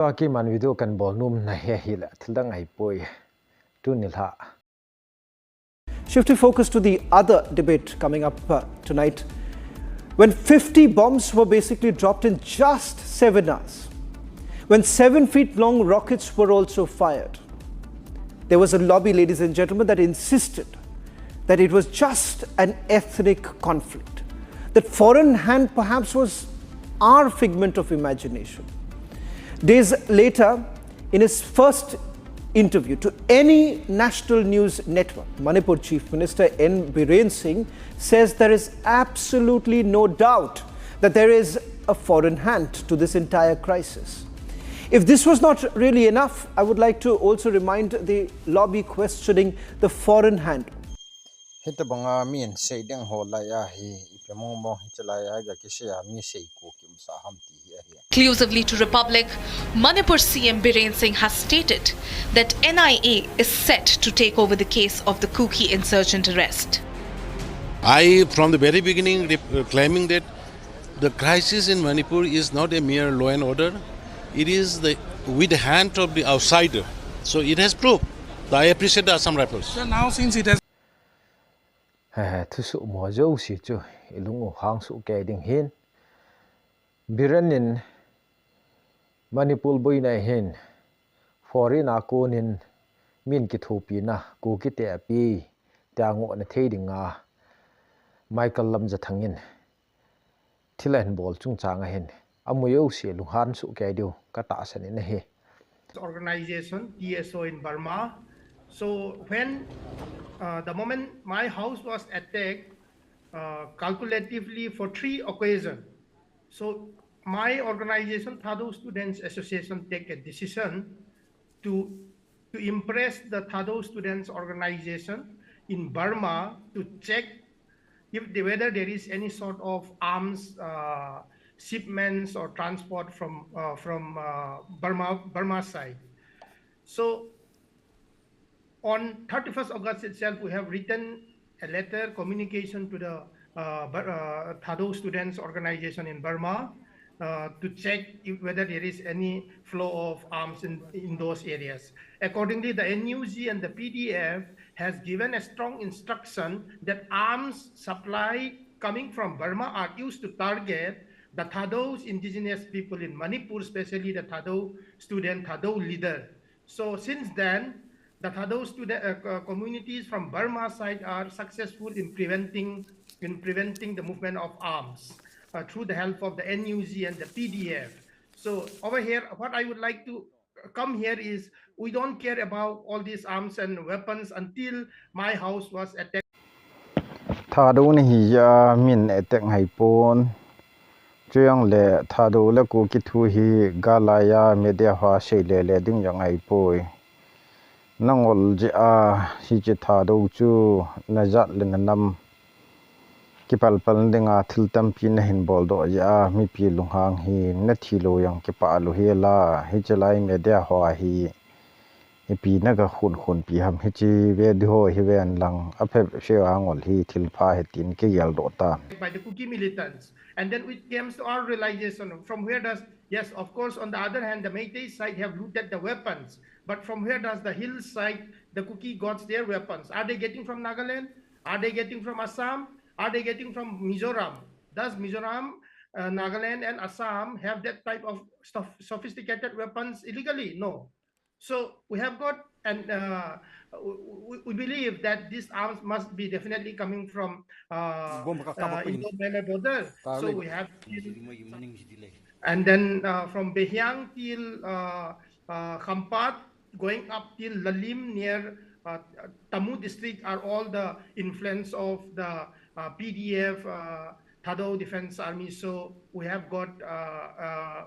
Paki man video kan bolnum na hila tildang ai poi tunilha. Shifting focus to the other debate coming up tonight, when 50 bombs were basically dropped in just 7 hours, when 7 feet long rockets were also fired, there was a lobby, ladies and gentlemen, that insisted that it was just an ethnic conflict, that foreign hand perhaps was our figment of imagination. Days later, in his first interview to any national news network, Manipur Chief Minister N. Biren Singh says there is absolutely no doubt that there is a foreign hand to this entire crisis. If this was not really enough, I would like to also remind the lobby questioning the foreign hand. Exclusively to Republic, Manipur CM Biren Singh has stated that NIA is set to take over the case of the Kuki insurgent arrest. I, from the very beginning, claiming that the crisis in Manipur is not a mere law and order. It is with the hand of the outsider. So it has proved. I appreciate the Assam Rifles. So now since it has thu su mo zo si chu ilung hang su ke ding hin biranin Manipur boy na hin foreign akonin min ki thupi na ku ki te api tango na thedinga Michael lamja thangin thilan bol chung changa hin amuyo si luhan su ke dio ka ta san ne he organization TSO in Burma. So when the moment my house was attacked calculatively for 3 occasions, so my organization Thadou Students Association take a decision to impress the Thadou Students Organization in Burma to check whether there is any sort of arms shipments or transport from Burma side. So on 31st August itself, we have written a letter communication to the Thadou Students Organization in Burma to check whether there is any flow of arms in those areas. Accordingly, the NUG and the PDF has given a strong instruction that arms supply coming from Burma are used to target the Thadou's indigenous people in Manipur, especially the Thadou student, Thadou leader. So since then, the Thadou student communities from Burma side are successful in preventing the movement of arms through the help of the NUG and the PDF. So over here, what I would like to come here is we don't care about all these arms and weapons until my house was attacked. Thadou ni hiya min attack haipon chuyang le Thadou le ko ki thu hi galaya media ha sheile le ding yang haipoi nangol ji a hi chi Thadou chu najat le nam ki palpal dinga thiltam pi na hin bol do ya mi pi lunghang hi na thilo yang ki pa lu hi la hi chalai media ha hi pi na ga khun pi ham hi chi ve ho hi ven lang Aphabep she angol hi thilpha he tin ke yal do ta by the Kuki militants. And then it comes to our realization from where does, yes, of course, on the other hand, the Meitei side have looted the weapons, but from where does the hill side, the Kuki got their weapons? Are they getting from Nagaland? Are they getting from Assam? Are they getting from Mizoram? Does Mizoram, Nagaland and Assam have that type of sophisticated weapons illegally? No. So we have got, and we believe that these arms must be definitely coming from Indo-Burma border. So we have, and then from Behyang till Khampat, going up till Lalim near Tamu district are all the influence of the PDF Thadou Defense Army. So we have got,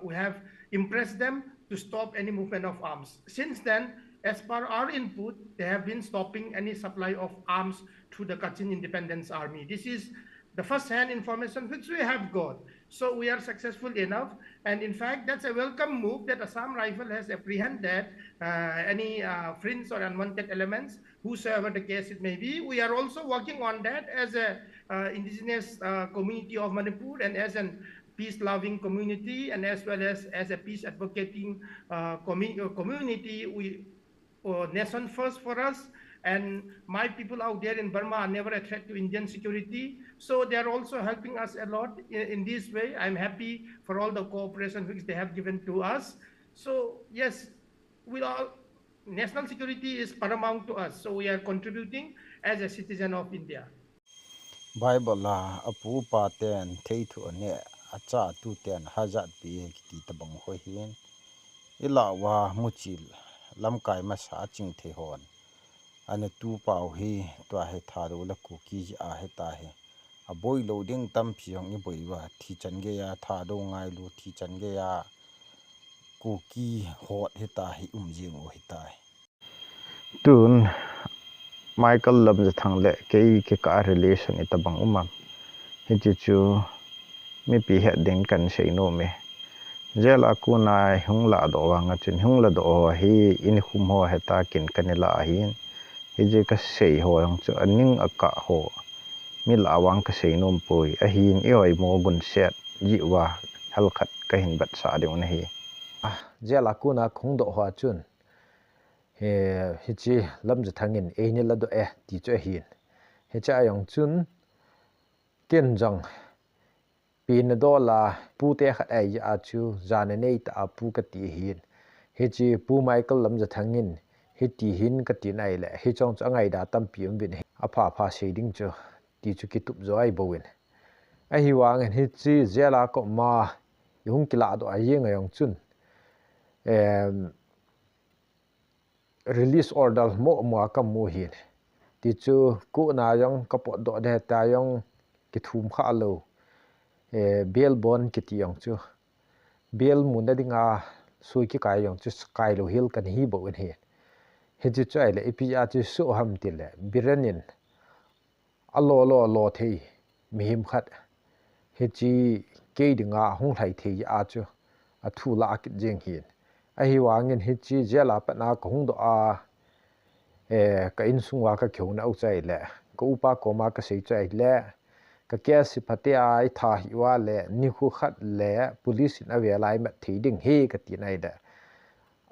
we have impressed them to stop any movement of arms. Since then, as per our input, they have been stopping any supply of arms to the Kachin Independence Army. This is the first-hand information which we have got. So we are successful enough. And in fact, that's a welcome move that Assam Rifle has apprehended any fringe or unwanted elements, whosoever the case it may be. We are also working on that as a indigenous community of Manipur and as an peace-loving community, and as well as a peace advocating community. We nation first for us, and my people out there in Burma are never a threat to Indian security. So they are also helping us a lot in this way. I'm happy for all the cooperation which they have given to us. So yes, we all, national security is paramount to us. So we are contributing as a citizen of India. Bible la apu pa ten thei thu ne acha tu ten hazat pi ki tabang ho hin ila wa muchil lam kai ma sa ching the hon ane tu pau hi to he Thadou la ku ki a he ta he a boy loading tam phiong ni boi wa thi chan ge ya Thadou ngai lu thi chan ge ya ku ki hot he ta hi jing o he ta tun Michael lam je thang le ke ka relation ita bang umam he chu mi pi he ding kan sei no me jela ku na hung la do wanga chin hung la do hi in khum ho heta kin kanila hin hi je ka sei ho ang chu aning aka ho mi la wang ka sei nom poi a hin e oi mo gun set ji wa hal khat ka hin bat sa de na hi jela ku na khung do ho chun he chi lam je thangin e ni la do ti cho hin he cha yong chun ken jang pin do la pu te khat ai a chu zan nei ta pu ka ti hin he chi pu Michael lam je thangin he ti hin ka ti nai le he chong changai da tam pi um bin apha shading chu ti chu ki tup zo ai bowin a hi wang he chi zela ko ma yung kila do a yeng ayong chun release order mo ka mu hin ti chu ku na yong ka po do de ta yong ki thum kha lo bel bon ki ti yong chu bel mun da dinga sui ki kai yong chu sky lo hill kan hi bo in he he chu chai le pi a chu su ham ti le biranin alo thei mi him khat he chi ke dinga hung thai thei a chu a thu la ki jeng hin a hi wangin he chi jela pa na ko hung do a ka in sungwa ka kheu na au chai le ko upa ko ma ka sei chai le ka ke si phate ai tha hi wa le ni khu khat le police in awe lai ma thi ding he ka ti nai da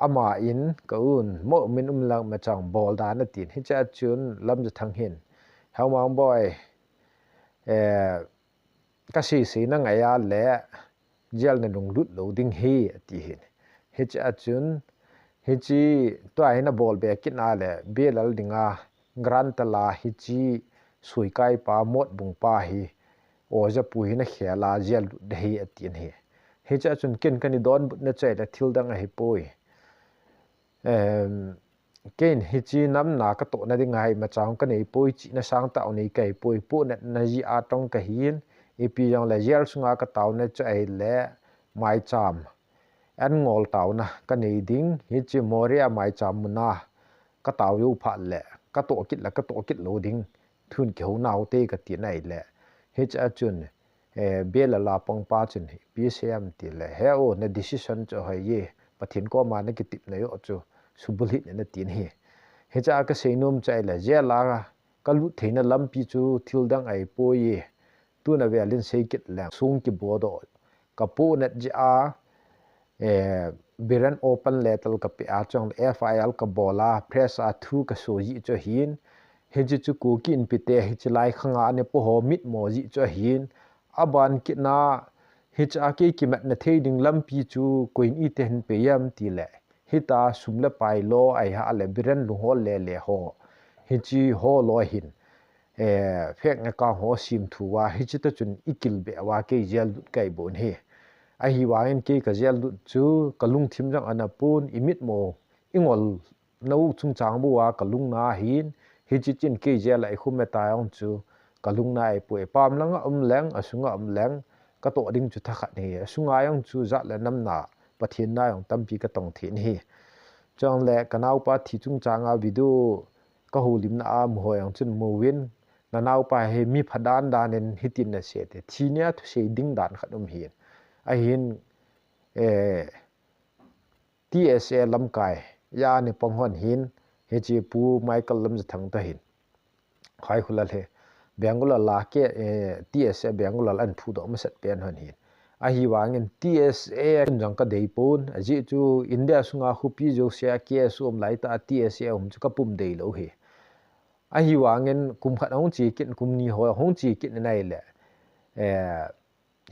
ama in ka un mo min lang ma chang bol da na tin he cha chun lam je thang hin how mong boy ka si na ngai ya le jel na dung lut lo ding he ti hin he cha chun he chi to ai na bol be kit na le be lal dinga grant la hi chi sui kai pa mot bung pa hi o ja pui na khela jel de hi atin he cha chun ken kani don but na chai da thil dang hi poi ken hi chi nam na ka to na ding ai ma chang ka nei poi chi na sang ta nei kai poi pu na ji a tong ka hin e pi yang la jel sunga ka taw na chai le mai cham an ngol taw na ka nei ding hi chi moria mai cham na ka taw yu pha le ka to kit lo ding thun kheu naw te ka ti nai le he cha chun bela la pong pa chun pcm ti le he o na decision cho ha ye pathin ko ma na ki tip na yo chu subuli na tin he cha ka seinom chai la je la ka lu theina lampi chu thildang ai po ye tu na velin sei kit lang sung ki bodo ka po na ji a biran open letter ka pi a chong fil ka bola press a thu ka so ji cho hin he ji chu ku kin pi te hi chilai khanga ne po ho mit mo ji cho hin aban ki na hi cha ke ki mat na thei ding lampi chu koin i ten pe yam ti le hita sumla pai lo ai ha le biran lu ho le ho hi chi ho lo hin phek na ka ho sim thu wa hi chi ta chun ikil be wa ke jel kai bon he a hi wa en ke ka jel chu kalung thim jang ana pun imit mo ingol no chung chang bu wa kalung na hin hi chi chin ke jel ai khum ta ong chu kalung na ai pu pam lang leng asunga leng ka to ding chu tha khat ni asunga yong chu za le nam na pathin na yong tampi ka tong thin hi chong le kanau pa thi chung changa video ka hulim na am hoyang chun mo win na nau pa he mi phadan danen hitin na se te thinia thu se ding dan khatum hi a hin tsa lam kai ya ni pong hon hin he chi pu Michael lam thang ta hin khai khula le bengola la ke tsa bengola an thu do ma set pen hon hin ahie wangin TSA jang ka dei pon aji chu India sunga hupi jo sia KS lai ta TSA chu ka pum dei lo hi ahie wangin kum khat hong chi kin kum ni ho hong chi kin nai le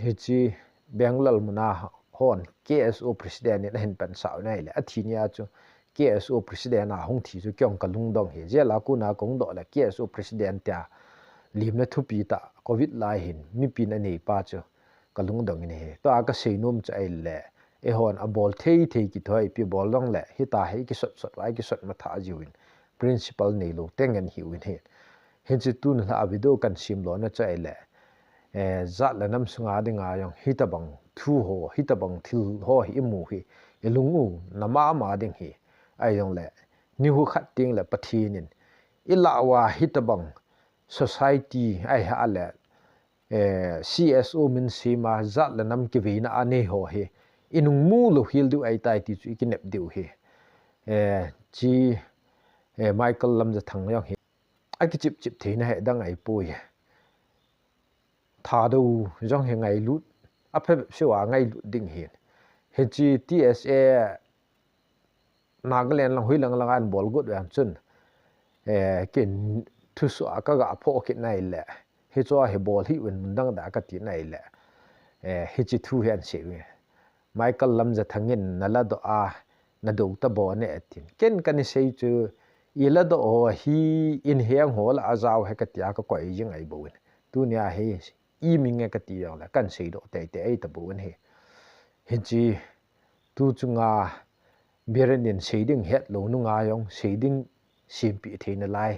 hi chi benglal muna hon KSO president in hen pan sao nai le athinia chu KSO president a hong thi chu kyong kalung dong he je la ku na kong do la KSO president ta lim na thupi ta covid lai hin mi pin ani pa chu kalung dong ni he to aka seinom cha ai le e hon a bol thei ki thoi pi bol long le hi ta he ki sot wai ki sot ma tha jiwin principal nei lo tengen hi win he hen chi tu na video kan sim lo na cha ai le zat la nam sunga dinga yong hitabang thu ho hitabang thil ho hi mu hi elungu nama ma ding hi ai yong le ni hu khat ting le pathinin ilawa hitabang society ai ha le CSO min sima zat la nam ki veina ane ho hi inung mu lo hil du ai tai ti chu ikinep diu hi chi Michael lam za thang yong hi ai ki chip theina he dang ai pui Thadou jong he ngai lut Aphabep siwa ngai lut ding hin he chi TSA Nagaland lang hui lang an bol gut wang chun kin thu su ka ga pho ki nai le he cho he bol hi wen dang da ka ti nai le he chi thu hian se wi Michael lam za thangin nala do a na do ta bo ne atin ken kan sei chu ila do hi in heng hol azaw he ka tia ka koi jing ai bo tu nya he minge ka ti yang la kan sei do te ai ta bu he chi tu chunga berenin seiding het lo nu nga yong seiding simpi theina lai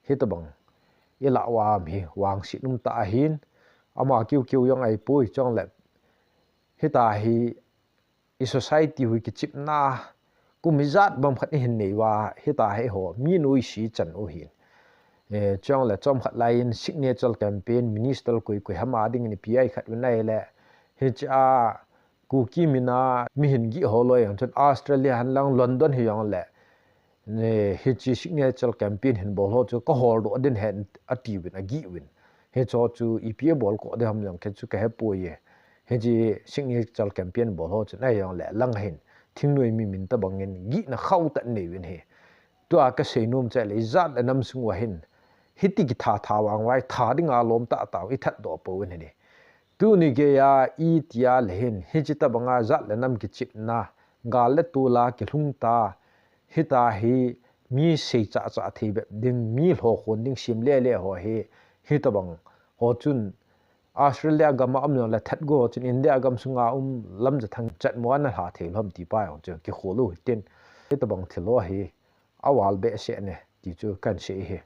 he to bang ila wa mi wang si num ta hin ama kiu yong ai pui chong le he ta hi i society wi ki chip na kumizat bam khat hin nei wa he ta he ho mi noi si chan o hin chong le chom khat lain signature campaign minister koi hama ding ni pi khat nai le he cha ku ki mina mi hin gi holoi ang chon Australia han lang London hi yong le ne he chi signature campaign hin bol ho chu ko hor do den hen ati win agi win he cho chu EPA bol ko de ham yong ke chu ka he po ye he ji signature campaign bol ho chu nai yong le lang hin thing noi mi min ta bangin gi na khau ta nei win he to a ka seinom cha le zat la nam sung wa hin hiti ki tha wang wai tha ding a lom ta taw i that do po win he tu ni ge ya i tia lehin hi chita banga zat le nam ki chip na gal le tu la ki hlung ta hita hi mi sei cha the be ding mi hlo khon ding sim le ho hi ta bang ho chun Australia gama amno la that go chin India gam sunga lam ja thang chat mo na ha the lom ti pa yong chu ki kholu tin hi ta bang thilo hi awal be se ne ti chu kan se hi